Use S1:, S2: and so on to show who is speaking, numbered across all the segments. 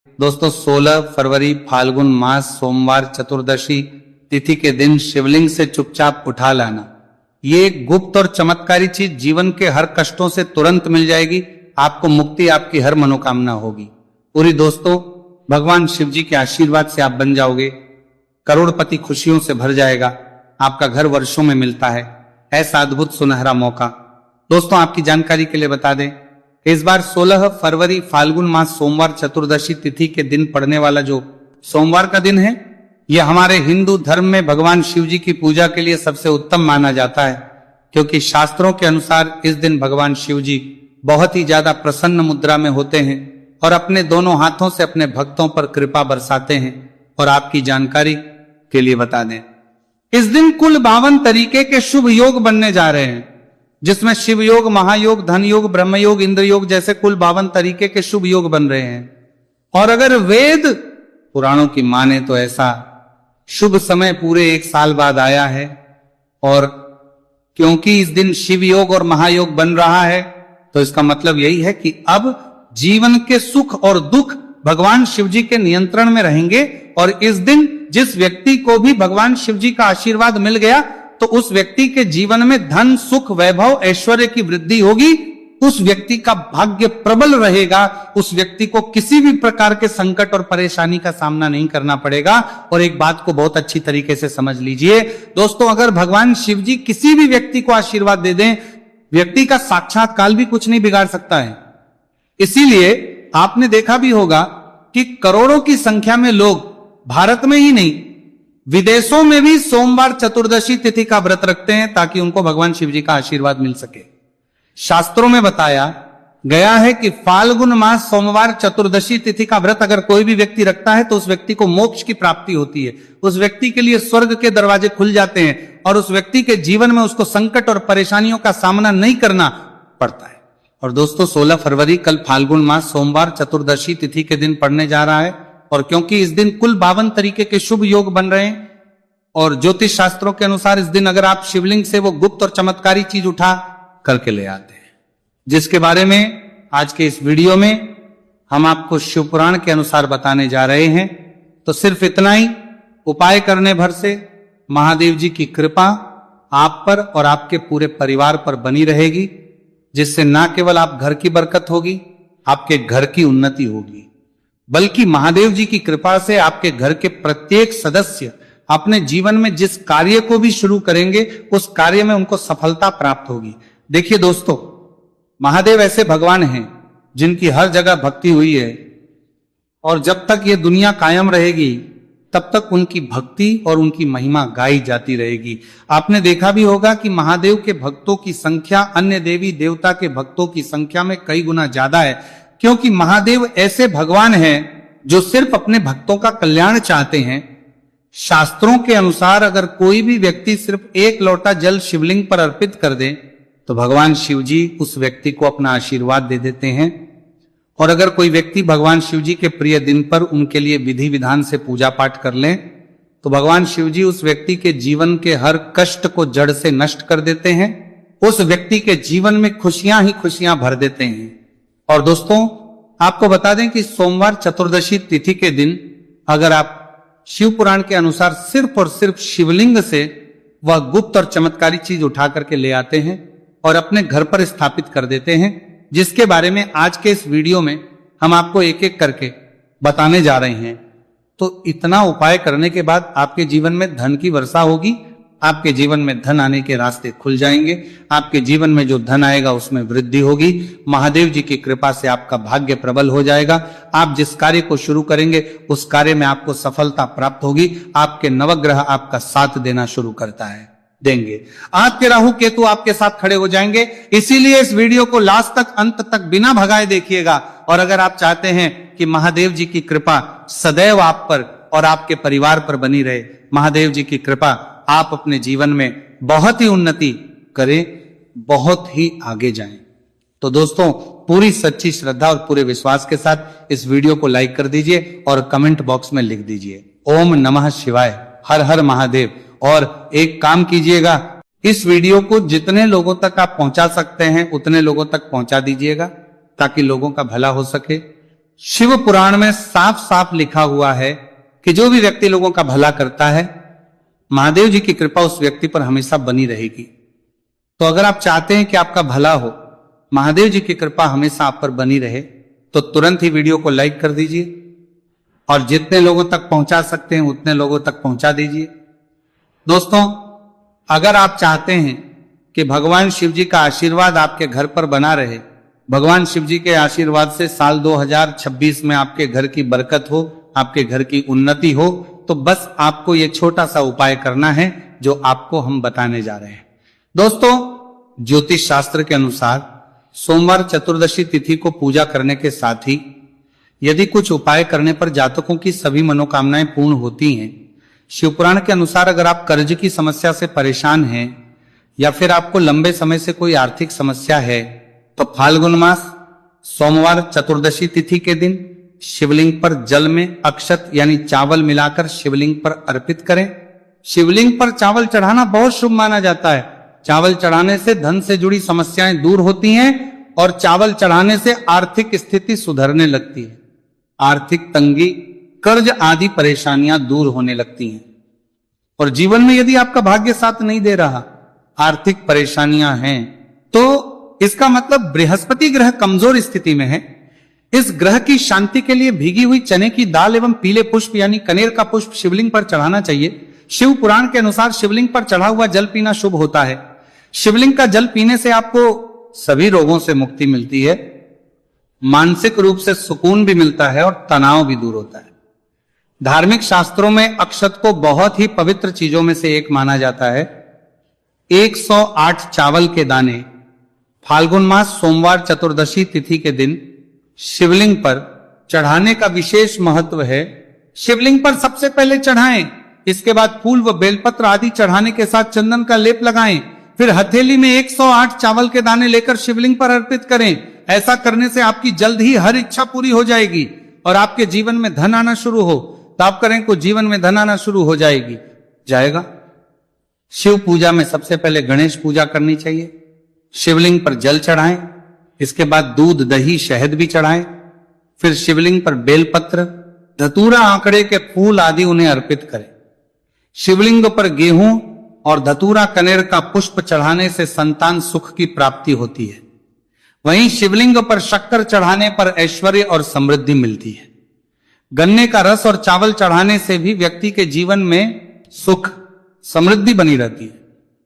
S1: दोस्तों 16 फरवरी फाल्गुन मास सोमवार चतुर्दशी तिथि के दिन शिवलिंग से चुपचाप उठा लाना, ये एक गुप्त और चमत्कारी चीज जीवन के हर कष्टों से तुरंत मिल जाएगी। आपको मुक्ति, आपकी हर मनोकामना होगी पूरी। दोस्तों भगवान शिव जी के आशीर्वाद से आप बन जाओगे, करोड़पति खुशियों से भर जाएगा। आपका घर वर्षों में मिलता है, ऐसा अद्भुत सुनहरा मौका। दोस्तों आपकी जानकारी के लिए बता दें, इस बार 16 फरवरी फाल्गुन मास सोमवार चतुर्दशी तिथि के दिन पड़ने वाला जो सोमवार का दिन है, यह हमारे हिंदू धर्म में भगवान शिव जी की पूजा के लिए सबसे उत्तम माना जाता है, क्योंकि शास्त्रों के अनुसार इस दिन भगवान शिव जी बहुत ही ज्यादा प्रसन्न मुद्रा में होते हैं और अपने दोनों हाथों से अपने भक्तों पर कृपा बरसाते हैं। और आपकी जानकारी के लिए बता दें, इस दिन कुल 52 तरीके के शुभ योग बनने जा रहे हैं, जिसमें शिव योग, महायोग, धन योग, ब्रह्म योग, इंद्र योग जैसे कुल 52 तरीके के शुभ योग बन रहे हैं। और अगर वेद पुराणों की माने तो ऐसा शुभ समय पूरे 1 साल बाद आया है। और क्योंकि इस दिन शिव योग और महायोग बन रहा है, तो इसका मतलब यही है कि अब जीवन के सुख और दुख भगवान शिव जी के नियंत्रण में रहेंगे। और इस दिन जिस व्यक्ति को भी भगवान शिव जी का आशीर्वाद मिल गया, तो उस व्यक्ति के जीवन में धन, सुख, वैभव, ऐश्वर्य की वृद्धि होगी। उस व्यक्ति का भाग्य प्रबल रहेगा, उस व्यक्ति को किसी भी प्रकार के संकट और परेशानी का सामना नहीं करना पड़ेगा। और एक बात को बहुत अच्छी तरीके से समझ लीजिए दोस्तों, अगर भगवान शिव जी किसी भी व्यक्ति को आशीर्वाद दे दें, व्यक्ति का साक्षात्कार भी कुछ नहीं बिगाड़ सकता है। इसीलिए आपने देखा भी होगा कि करोड़ों की संख्या में लोग भारत में ही नहीं, विदेशों में भी सोमवार चतुर्दशी तिथि का व्रत रखते हैं, ताकि उनको भगवान शिव जी का आशीर्वाद मिल सके। शास्त्रों में बताया गया है कि फाल्गुन मास सोमवार चतुर्दशी तिथि का व्रत अगर कोई भी व्यक्ति रखता है, तो उस व्यक्ति को मोक्ष की प्राप्ति होती है, उस व्यक्ति के लिए स्वर्ग के दरवाजे खुल जाते हैं और उस व्यक्ति के जीवन में उसको संकट और परेशानियों का सामना नहीं करना पड़ता है। और दोस्तों 16 फरवरी कल फाल्गुन मास सोमवार चतुर्दशी तिथि के दिन पड़ने जा रहा है। और क्योंकि इस दिन कुल 52 तरीके के शुभ योग बन रहे हैं, और ज्योतिष शास्त्रों के अनुसार इस दिन अगर आप शिवलिंग से वो गुप्त और चमत्कारी चीज उठा करके ले आते हैं, जिसके बारे में आज के इस वीडियो में हम आपको शिव पुराण के अनुसार बताने जा रहे हैं। तो सिर्फ इतना ही उपाय करने भर से महादेव जी की कृपा आप पर और आपके पूरे परिवार पर बनी रहेगी, जिससे ना केवल आप घर की बरकत होगी, आपके घर की उन्नति होगी, बल्कि महादेव जी की कृपा से आपके घर के प्रत्येक सदस्य अपने जीवन में जिस कार्य को भी शुरू करेंगे, उस कार्य में उनको सफलता प्राप्त होगी। देखिए दोस्तों, महादेव ऐसे भगवान हैं जिनकी हर जगह भक्ति हुई है, और जब तक ये दुनिया कायम रहेगी तब तक उनकी भक्ति और उनकी महिमा गाई जाती रहेगी। आपने देखा भी होगा कि महादेव के भक्तों की संख्या अन्य देवी देवता के भक्तों की संख्या में कई गुना ज्यादा है, क्योंकि महादेव ऐसे भगवान हैं जो सिर्फ अपने भक्तों का कल्याण चाहते हैं। शास्त्रों के अनुसार अगर कोई भी व्यक्ति सिर्फ 1 लोटा जल शिवलिंग पर अर्पित कर दे, तो भगवान शिव जी उस व्यक्ति को अपना आशीर्वाद दे देते हैं। और अगर कोई व्यक्ति भगवान शिव जी के प्रिय दिन पर उनके लिए विधि विधान से पूजा पाठ कर ले, तो भगवान शिव जी उस व्यक्ति के जीवन के हर कष्ट को जड़ से नष्ट कर देते हैं, उस व्यक्ति के जीवन में खुशियां ही खुशियां भर देते हैं। और दोस्तों आपको बता दें कि सोमवार चतुर्दशी तिथि के दिन अगर आप शिव पुराण के अनुसार सिर्फ और सिर्फ शिवलिंग से वह गुप्त और चमत्कारी चीज उठा करके ले आते हैं और अपने घर पर स्थापित कर देते हैं, जिसके बारे में आज के इस वीडियो में हम आपको एक एक करके बताने जा रहे हैं। तो इतना उपाय करने के बाद आपके जीवन में धन की वर्षा होगी, आपके जीवन में धन आने के रास्ते खुल जाएंगे, आपके जीवन में जो धन आएगा उसमें वृद्धि होगी, महादेव जी की कृपा से आपका भाग्य प्रबल हो जाएगा। आप जिस कार्य को शुरू करेंगे उस कार्य में आपको सफलता प्राप्त होगी, आपके नवग्रह आपका साथ देना शुरू करता है देंगे, आपके राहु केतु आपके साथ खड़े हो जाएंगे। इसीलिए इस वीडियो को लास्ट तक, अंत तक बिना भगाए देखिएगा। और अगर आप चाहते हैं कि महादेव जी की कृपा सदैव आप पर और आपके परिवार पर बनी रहे, महादेव जी की कृपा आप अपने जीवन में बहुत ही उन्नति करें, बहुत ही आगे जाएं, तो दोस्तों पूरी सच्ची श्रद्धा और पूरे विश्वास के साथ इस वीडियो को लाइक कर दीजिए और कमेंट बॉक्स में लिख दीजिए ओम नमः शिवाय, हर हर महादेव। और एक काम कीजिएगा, इस वीडियो को जितने लोगों तक आप पहुंचा सकते हैं उतने लोगों तक पहुंचा दीजिएगा, ताकि लोगों का भला हो सके। शिव पुराण में साफ साफ लिखा हुआ है कि जो भी व्यक्ति लोगों का भला करता है, महादेव जी की कृपा उस व्यक्ति पर हमेशा बनी रहेगी। तो अगर आप चाहते हैं कि आपका भला हो, महादेव जी की कृपा हमेशा आप पर बनी रहे, तो तुरंत ही वीडियो को लाइक कर दीजिए और जितने लोगों तक पहुंचा सकते हैं उतने लोगों तक पहुंचा दीजिए। दोस्तों, अगर आप चाहते हैं कि भगवान शिव जी का आशीर्वाद आपके घर पर बना रहे, भगवान शिव जी के आशीर्वाद से साल 2026 में आपके घर की बरकत हो, आपके घर की उन्नति हो, तो बस आपको ये छोटा सा उपाय करना है जो आपको हम बताने जा रहे हैं। दोस्तों, ज्योतिष शास्त्र के अनुसार सोमवार चतुर्दशी तिथि को पूजा करने के साथ ही यदि कुछ उपाय करने पर जातकों की सभी मनोकामनाएं पूर्ण होती हैं। शिवपुराण के अनुसार अगर आप कर्ज की समस्या से परेशान हैं या फिर आपको लंबे समय से कोई आर्थिक समस्या है, तो फाल्गुन मास सोमवार चतुर्दशी तिथि के दिन शिवलिंग पर जल में अक्षत यानी चावल मिलाकर शिवलिंग पर अर्पित करें। शिवलिंग पर चावल चढ़ाना बहुत शुभ माना जाता है। चावल चढ़ाने से धन से जुड़ी समस्याएं दूर होती हैं और चावल चढ़ाने से आर्थिक स्थिति सुधरने लगती है। आर्थिक तंगी, कर्ज आदि परेशानियां दूर होने लगती हैं। और जीवन में यदि आपका भाग्य साथ नहीं दे रहा, आर्थिक परेशानियां हैं, तो इसका मतलब बृहस्पति ग्रह कमजोर स्थिति में है। इस ग्रह की शांति के लिए भीगी हुई चने की दाल एवं पीले पुष्प यानी कनेर का पुष्प शिवलिंग पर चढ़ाना चाहिए। शिव पुराण के अनुसार शिवलिंग पर चढ़ा हुआ जल पीना शुभ होता है। शिवलिंग का जल पीने से आपको सभी रोगों से मुक्ति मिलती है, मानसिक रूप से सुकून भी मिलता है और तनाव भी दूर होता है। धार्मिक शास्त्रों में अक्षत को बहुत ही पवित्र चीजों में से एक माना जाता है। 108 चावल के दाने फाल्गुन मास सोमवार चतुर्दशी तिथि के दिन शिवलिंग पर चढ़ाने का विशेष महत्व है। शिवलिंग पर सबसे पहले चढ़ाएं, इसके बाद फूल व बेलपत्र आदि चढ़ाने के साथ चंदन का लेप लगाएं, फिर हथेली में 108 चावल के दाने लेकर शिवलिंग पर अर्पित करें। ऐसा करने से आपकी जल्द ही हर इच्छा पूरी हो जाएगी और आपके जीवन में धन आना शुरू हो, तो आप करें को जीवन में धन आना शुरू हो जाएगा। शिव पूजा में सबसे पहले गणेश पूजा करनी चाहिए। शिवलिंग पर जल चढ़ाएं, इसके बाद दूध, दही, शहद भी चढ़ाएं, फिर शिवलिंग पर बेलपत्र, धतूरा, आंकड़े के फूल आदि उन्हें अर्पित करें। शिवलिंग पर गेहूं और धतूरा कनेर का पुष्प चढ़ाने से संतान सुख की प्राप्ति होती है। वहीं शिवलिंग पर शक्कर चढ़ाने पर ऐश्वर्य और समृद्धि मिलती है। गन्ने का रस और चावल चढ़ाने से भी व्यक्ति के जीवन में सुख समृद्धि बनी रहती है।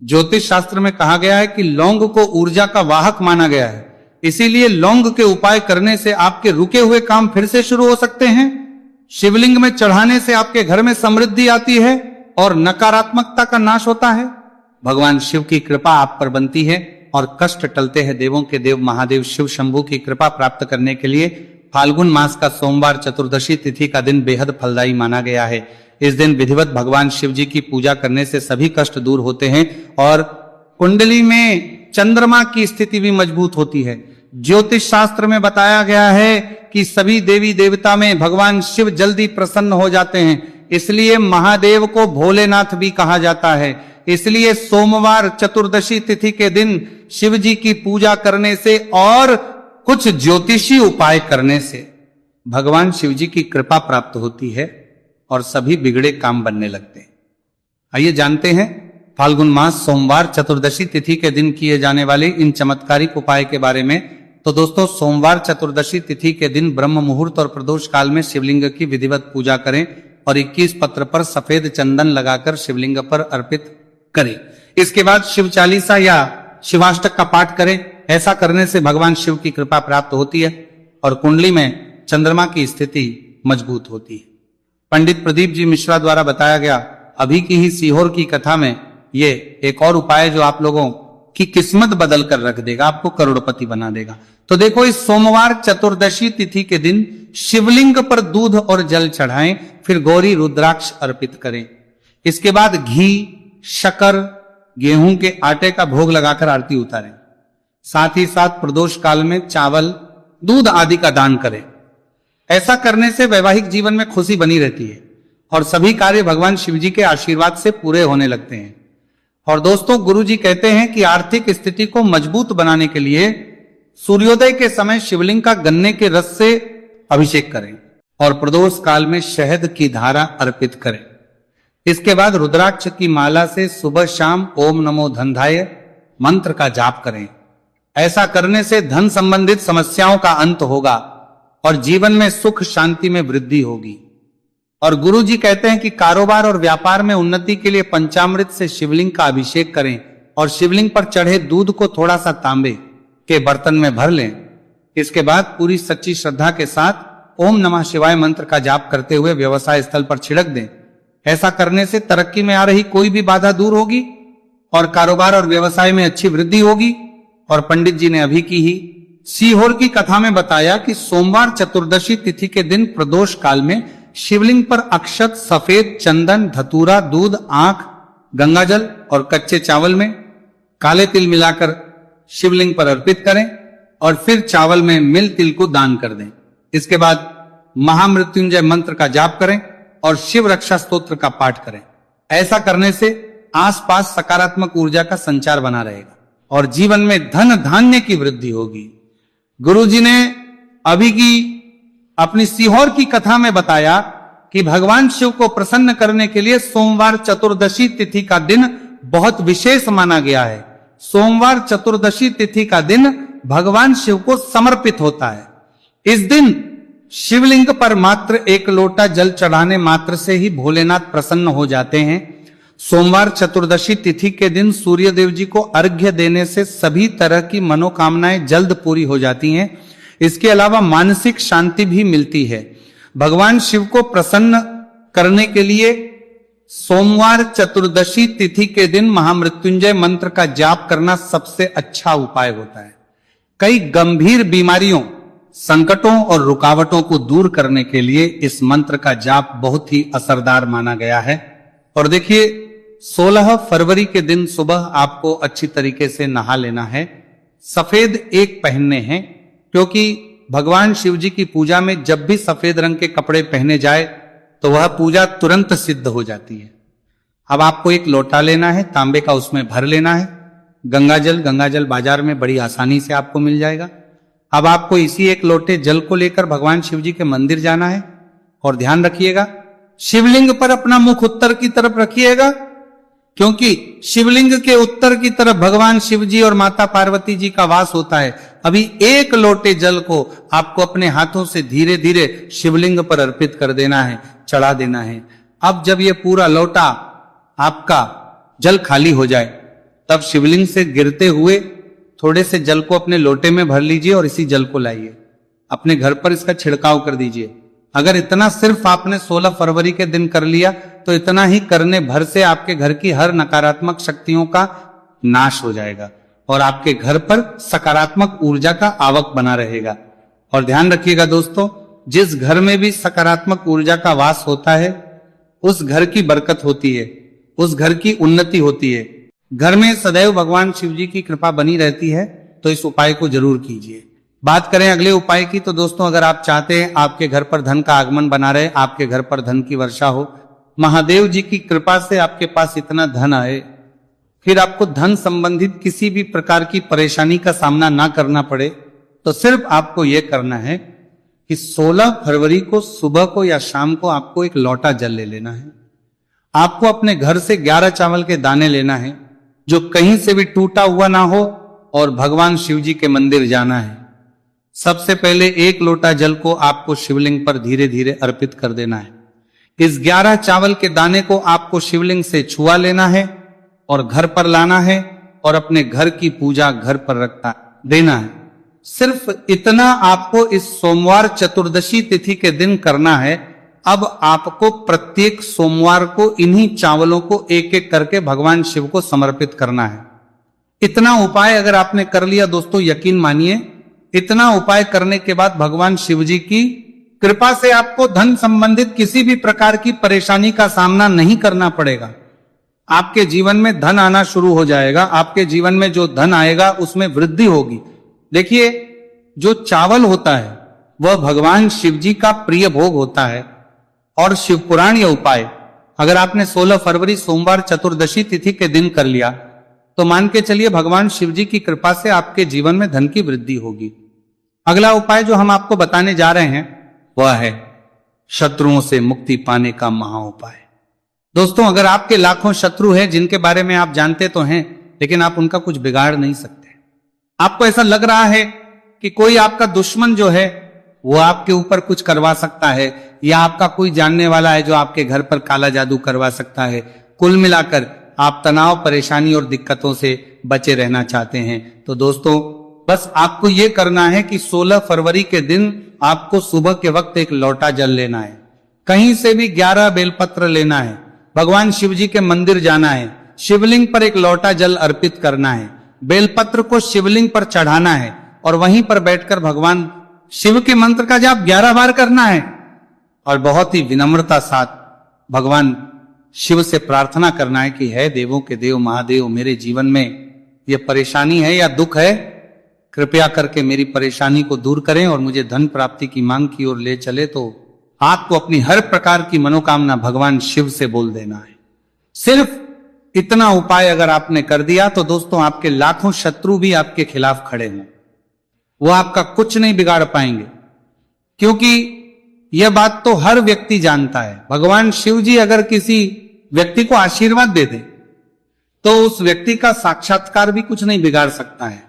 S1: ज्योतिष शास्त्र में कहा गया है कि लौंग को ऊर्जा का वाहक माना गया है, इसीलिए लौंग के उपाय करने से आपके रुके हुए काम फिर से शुरू हो सकते हैं। शिवलिंग में चढ़ाने से आपके घर में समृद्धि आती है और नकारात्मकता का नाश होता है। भगवान शिव की कृपा आप पर बनती है और कष्ट टलते हैं। देवों के देव महादेव शिव शंभू की कृपा प्राप्त करने के लिए फाल्गुन मास का सोमवार चतुर्दशी तिथि का दिन बेहद फलदायी माना गया है। इस दिन विधिवत भगवान शिव जी की पूजा करने से सभी कष्ट दूर होते हैं और कुंडली में चंद्रमा की स्थिति भी मजबूत होती है। ज्योतिष शास्त्र में बताया गया है कि सभी देवी देवता में भगवान शिव जल्दी प्रसन्न हो जाते हैं, इसलिए महादेव को भोलेनाथ भी कहा जाता है। इसलिए सोमवार चतुर्दशी तिथि के दिन शिव जी की पूजा करने से और कुछ ज्योतिषी उपाय करने से भगवान शिव जी की कृपा प्राप्त होती है और सभी बिगड़े काम बनने लगते हैं। आइए जानते हैं फाल्गुन मास सोमवार चतुर्दशी तिथि के दिन किए जाने वाले इन चमत्कारिक उपाय के बारे में। तो दोस्तों, सोमवार चतुर्दशी तिथि के दिन ब्रह्म मुहूर्त और प्रदोष काल में शिवलिंग की विधिवत पूजा करें और 21 पत्र पर सफेद चंदन लगाकर शिवलिंग पर अर्पित करें। इसके बाद शिव चालीसा या शिवाष्टक का पाठ करें। ऐसा करने से भगवान शिव की कृपा प्राप्त होती है और कुंडली में चंद्रमा की स्थिति मजबूत होती है। पंडित प्रदीप जी मिश्रा द्वारा बताया गया अभी की ही सीहोर की कथा में ये एक और उपाय जो आप लोगों की किस्मत बदल कर रख देगा, आपको करोड़पति बना देगा। तो देखो, इस सोमवार चतुर्दशी तिथि के दिन शिवलिंग पर दूध और जल चढ़ाएं, फिर गौरी रुद्राक्ष अर्पित करें। इसके बाद घी, शक्कर, गेहूं के आटे का भोग लगाकर आरती उतारें। साथ ही साथ प्रदोष काल में चावल, दूध आदि का दान करें। ऐसा करने से वैवाहिक जीवन में खुशी बनी रहती है और सभी कार्य भगवान शिव जी के आशीर्वाद से पूरे होने लगते हैं। और दोस्तों, गुरु जी कहते हैं कि आर्थिक स्थिति को मजबूत बनाने के लिए सूर्योदय के समय शिवलिंग का गन्ने के रस से अभिषेक करें और प्रदोष काल में शहद की धारा अर्पित करें। इसके बाद रुद्राक्ष की माला से सुबह शाम ओम नमो धनधाय मंत्र का जाप करें। ऐसा करने से धन संबंधित समस्याओं का अंत होगा और जीवन में सुख शांति में वृद्धि होगी। और गुरु जी कहते हैं कि कारोबार और व्यापार में उन्नति के लिए पंचामृत से शिवलिंग का अभिषेक करें और शिवलिंग पर चढ़े दूध को थोड़ा सा तांबे के बर्तन में भर लें। इसके बाद पूरी सच्ची श्रद्धा के साथ ओम नमः शिवाय मंत्र का जाप करते हुए व्यवसाय स्थल पर छिड़क दें। ऐसा करने से तरक्की में आ रही कोई भी बाधा दूर होगी और कारोबार और व्यवसाय में अच्छी वृद्धि होगी। और पंडित जी ने अभी की ही सीहोर की कथा में बताया कि सोमवार चतुर्दशी तिथि के दिन प्रदोष काल में शिवलिंग पर अक्षत, सफेद चंदन, धतूरा, दूध, आंख, गंगाजल और कच्चे चावल में काले तिल मिलाकर शिवलिंग पर अर्पित करें और फिर चावल में मिल तिल को दान कर दें। इसके बाद महामृत्युंजय मंत्र का जाप करें और शिव रक्षा स्तोत्र का पाठ करें। ऐसा करने से आसपास सकारात्मक ऊर्जा का संचार बना रहेगा और जीवन में धन धान्य की वृद्धि होगी। गुरुजी ने अभी की अपनी सीहोर की कथा में बताया कि भगवान शिव को प्रसन्न करने के लिए सोमवार चतुर्दशी तिथि का दिन बहुत विशेष माना गया है। सोमवार चतुर्दशी तिथि का दिन भगवान शिव को समर्पित होता है। इस दिन शिवलिंग पर मात्र एक लोटा जल चढ़ाने मात्र से ही भोलेनाथ प्रसन्न हो जाते हैं। सोमवार चतुर्दशी तिथि के दिन सूर्य देव जी को अर्घ्य देने से सभी तरह की मनोकामनाएं जल्द पूरी हो जाती हैं। इसके अलावा मानसिक शांति भी मिलती है। भगवान शिव को प्रसन्न करने के लिए सोमवार चतुर्दशी तिथि के दिन महामृत्युंजय मंत्र का जाप करना सबसे अच्छा उपाय होता है। कई गंभीर बीमारियों, संकटों और रुकावटों को दूर करने के लिए इस मंत्र का जाप बहुत ही असरदार माना गया है। और देखिए 16 फरवरी के दिन सुबह आपको अच्छी तरीके से नहा लेना है। सफेद एक पहनने हैं, क्योंकि भगवान शिव जी की पूजा में जब भी सफेद रंग के कपड़े पहने जाए तो वह पूजा तुरंत सिद्ध हो जाती है। अब आपको एक लोटा लेना है, तांबे का, उसमें भर लेना है गंगाजल बाजार में बड़ी आसानी से आपको मिल जाएगा। अब आपको इसी एक लोटे जल को लेकर भगवान शिव जी के मंदिर जाना है और ध्यान रखिएगा शिवलिंग पर अपना मुख उत्तर की तरफ रखिएगा, क्योंकि शिवलिंग के उत्तर की तरफ भगवान शिव जी और माता पार्वती जी का वास होता है। अभी एक लोटे जल को आपको अपने हाथों से धीरे धीरे शिवलिंग पर अर्पित कर देना है, चढ़ा देना है। अब जब ये पूरा लोटा आपका जल खाली हो जाए तब शिवलिंग से गिरते हुए थोड़े से जल को अपने लोटे में भर लीजिए और इसी जल को लाइए अपने घर पर, इसका छिड़काव कर दीजिए। अगर इतना सिर्फ आपने 16 फरवरी के दिन कर लिया तो इतना ही करने भर से आपके घर की हर नकारात्मक शक्तियों का नाश हो जाएगा और आपके घर पर सकारात्मक ऊर्जा का आवक बना रहेगा। और ध्यान रखिएगा दोस्तों, जिस घर में भी सकारात्मक ऊर्जा का वास होता है उस घर की बरकत होती है, उस घर की उन्नति होती है। घर में सदैव भगवान शिव जी की कृपा बनी रहती है, तो इस उपाय को जरूर कीजिए। बात करें अगले उपाय की, तो दोस्तों अगर आप चाहते हैं आपके घर पर धन का आगमन बना रहे, आपके घर पर धन की वर्षा हो, महादेव जी की कृपा से आपके पास इतना धन आए, फिर आपको धन संबंधित किसी भी प्रकार की परेशानी का सामना ना करना पड़े, तो सिर्फ आपको यह करना है कि 16 फरवरी को सुबह को या शाम को आपको एक लोटा जल ले लेना है। आपको अपने घर से 11 चावल के दाने लेना है जो कहीं से भी टूटा हुआ ना हो और भगवान शिव जी के मंदिर जाना है। सबसे पहले एक लोटा जल को आपको शिवलिंग पर धीरे धीरे अर्पित कर देना है। इस 11 चावल के दाने को आपको शिवलिंग से छुआ लेना है और घर पर लाना है और अपने घर की पूजा घर पर रखता देना है। सिर्फ इतना आपको इस सोमवार चतुर्दशी तिथि के दिन करना है। अब आपको प्रत्येक सोमवार को इन्हीं चावलों को एक एक करके भगवान शिव को समर्पित करना है। इतना उपाय अगर आपने कर लिया दोस्तों, यकीन मानिए इतना उपाय करने के बाद भगवान शिव जी की कृपा से आपको धन संबंधित किसी भी प्रकार की परेशानी का सामना नहीं करना पड़ेगा। आपके जीवन में धन आना शुरू हो जाएगा। आपके जीवन में जो धन आएगा उसमें वृद्धि होगी। देखिए, जो चावल होता है वह भगवान शिव जी का प्रिय भोग होता है और शिव पुराण यह उपाय अगर आपने 16 फरवरी सोमवार चतुर्दशी तिथि के दिन कर लिया तो मान के चलिए भगवान शिव जी की कृपा से आपके जीवन में धन की वृद्धि होगी। अगला उपाय जो हम आपको बताने जा रहे हैं वह है शत्रुओं से मुक्ति पाने का महाउपाय। दोस्तों, अगर आपके लाखों शत्रु हैं जिनके बारे में आप जानते तो हैं, लेकिन आप उनका कुछ बिगाड़ नहीं सकते। आपको ऐसा लग रहा है कि कोई आपका दुश्मन जो है वो आपके ऊपर कुछ करवा सकता है, या आपका कोई जानने वाला है जो आपके घर पर काला जादू करवा सकता है। कुल मिलाकर आप तनाव, परेशानी और दिक्कतों से बचे रहना चाहते हैं। तो दोस्तों, बस आपको यह करना है कि 16 फरवरी के दिन आपको सुबह के वक्त एक लोटा जल लेना है, कहीं से भी 11 बेलपत्र लेना है, भगवान शिव जी के मंदिर जाना है, शिवलिंग पर एक लोटा जल अर्पित करना है, बेलपत्र को शिवलिंग पर चढ़ाना है और वहीं पर बैठकर भगवान शिव के मंत्र का जाप 11 बार करना है और बहुत ही विनम्रता साथ भगवान शिव से प्रार्थना करना है कि है देवों के देव महादेव, मेरे जीवन में यह परेशानी है या दुख है, कृपया करके मेरी परेशानी को दूर करें और मुझे धन प्राप्ति की मांग की ओर ले चले। तो आपको अपनी हर प्रकार की मनोकामना भगवान शिव से बोल देना है। सिर्फ इतना उपाय अगर आपने कर दिया तो दोस्तों, आपके लाखों शत्रु भी आपके खिलाफ खड़े हों, वो आपका कुछ नहीं बिगाड़ पाएंगे, क्योंकि यह बात तो हर व्यक्ति जानता है। भगवान शिव जी अगर किसी व्यक्ति को आशीर्वाद दे दे तो उस व्यक्ति का साक्षात्कार भी कुछ नहीं बिगाड़ सकता है।